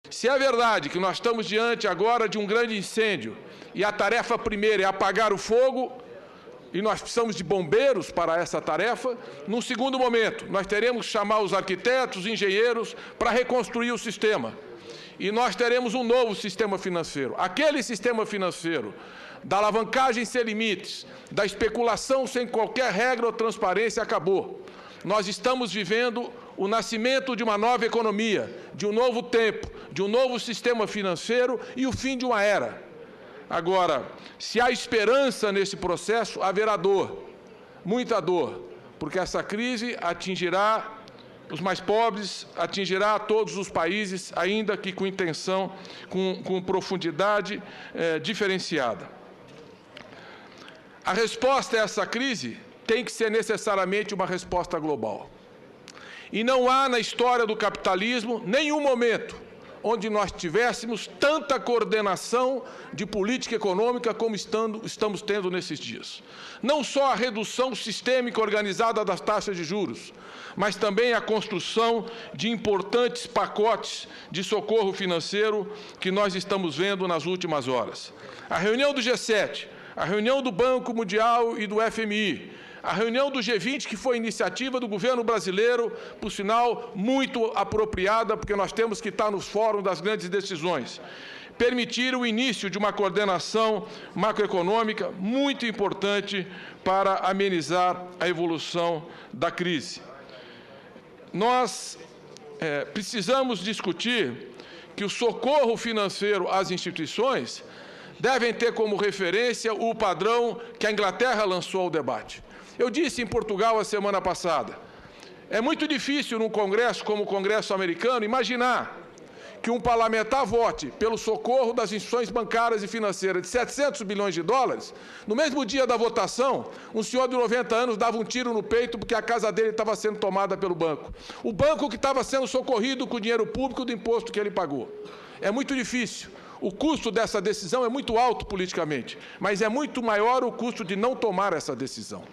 Se é verdade que nós estamos diante agora de um grande incêndio e a tarefa primeira é apagar o fogo, e nós precisamos de bombeiros para essa tarefa, num segundo momento, nós teremos que chamar os arquitetos, engenheiros, para reconstruir o sistema. E nós teremos um novo sistema financeiro. Aquele sistema financeiro da alavancagem sem limites, da especulação sem qualquer regra ou transparência, acabou. Nós estamos vivendo o nascimento de uma nova economia, de um novo tempo, de um novo sistema financeiro e o fim de uma era. Agora, se há esperança nesse processo, haverá dor, muita dor, porque essa crise atingirá os mais pobres, atingirá todos os países, ainda que com intenção, com profundidade diferenciada. A resposta a essa crise tem que ser necessariamente uma resposta global. E não há na história do capitalismo nenhum momento onde nós tivéssemos tanta coordenação de política econômica como estamos tendo nesses dias. Não só a redução sistêmica organizada das taxas de juros, mas também a construção de importantes pacotes de socorro financeiro que nós estamos vendo nas últimas horas. A reunião do G7, a reunião do Banco Mundial e do FMI, a reunião do G20, que foi iniciativa do governo brasileiro, por sinal, muito apropriada, porque nós temos que estar nos fóruns das grandes decisões, permitiram o início de uma coordenação macroeconômica muito importante para amenizar a evolução da crise. Nós precisamos discutir que o socorro financeiro às instituições devem ter como referência o padrão que a Inglaterra lançou ao debate. Eu disse em Portugal a semana passada, é muito difícil num congresso como o Congresso americano imaginar que um parlamentar vote pelo socorro das instituições bancárias e financeiras de 700 bilhões de dólares, no mesmo dia da votação, um senhor de 90 anos dava um tiro no peito porque a casa dele estava sendo tomada pelo banco. O banco que estava sendo socorrido com o dinheiro público do imposto que ele pagou. É muito difícil. O custo dessa decisão é muito alto politicamente, mas é muito maior o custo de não tomar essa decisão.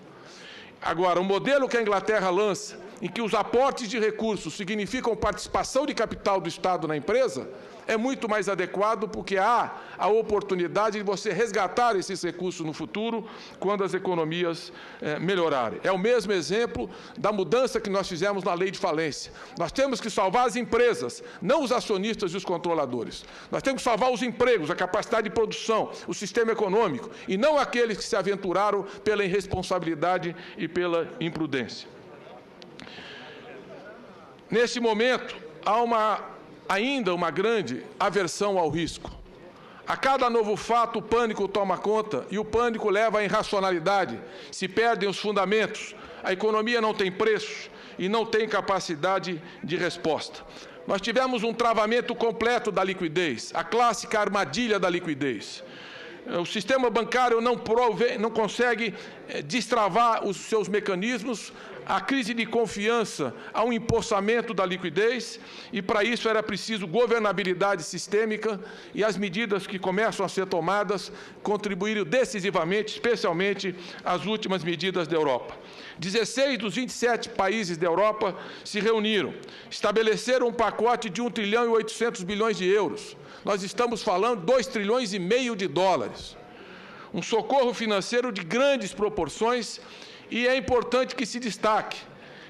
Agora, o modelo que a Inglaterra lança, em que os aportes de recursos significam participação de capital do Estado na empresa, é muito mais adequado porque há a oportunidade de você resgatar esses recursos no futuro quando as economias melhorarem. É o mesmo exemplo da mudança que nós fizemos na lei de falência. Nós temos que salvar as empresas, não os acionistas e os controladores. Nós temos que salvar os empregos, a capacidade de produção, o sistema econômico, e não aqueles que se aventuraram pela irresponsabilidade e pela imprudência. Neste momento, há ainda uma grande aversão ao risco. A cada novo fato, o pânico toma conta e o pânico leva à irracionalidade. Se perdem os fundamentos, a economia não tem preço e não tem capacidade de resposta. Nós tivemos um travamento completo da liquidez, a clássica armadilha da liquidez. O sistema bancário não consegue destravar os seus mecanismos, a crise de confiança, há um empossamento da liquidez, e para isso era preciso governabilidade sistêmica, e as medidas que começam a ser tomadas contribuíram decisivamente, especialmente as últimas medidas da Europa. 16 dos 27 países da Europa se reuniram, estabeleceram um pacote de 1 trilhão e 800 bilhões de euros. Nós estamos falando de 2,5 trilhões de dólares. Um socorro financeiro de grandes proporções, e é importante que se destaque,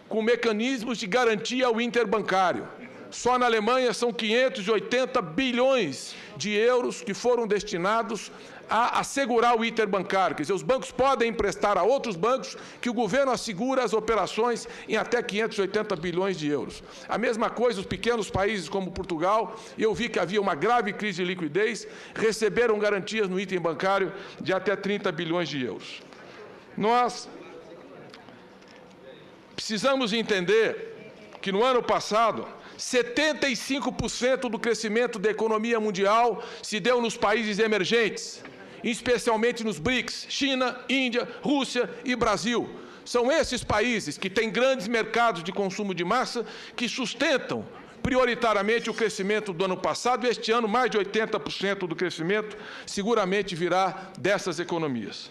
com mecanismos de garantia ao interbancário. Só na Alemanha são 580 bilhões de euros que foram destinados a assegurar o interbancário. Quer dizer, os bancos podem emprestar a outros bancos que o governo assegura as operações em até 580 bilhões de euros. A mesma coisa, os pequenos países como Portugal, eu vi que havia uma grave crise de liquidez, receberam garantias no item bancário de até 30 bilhões de euros. Nós precisamos entender que no ano passado, 75% do crescimento da economia mundial se deu nos países emergentes, especialmente nos BRICS, China, Índia, Rússia e Brasil. São esses países que têm grandes mercados de consumo de massa que sustentam prioritariamente o crescimento do ano passado, e este ano mais de 80% do crescimento seguramente virá dessas economias.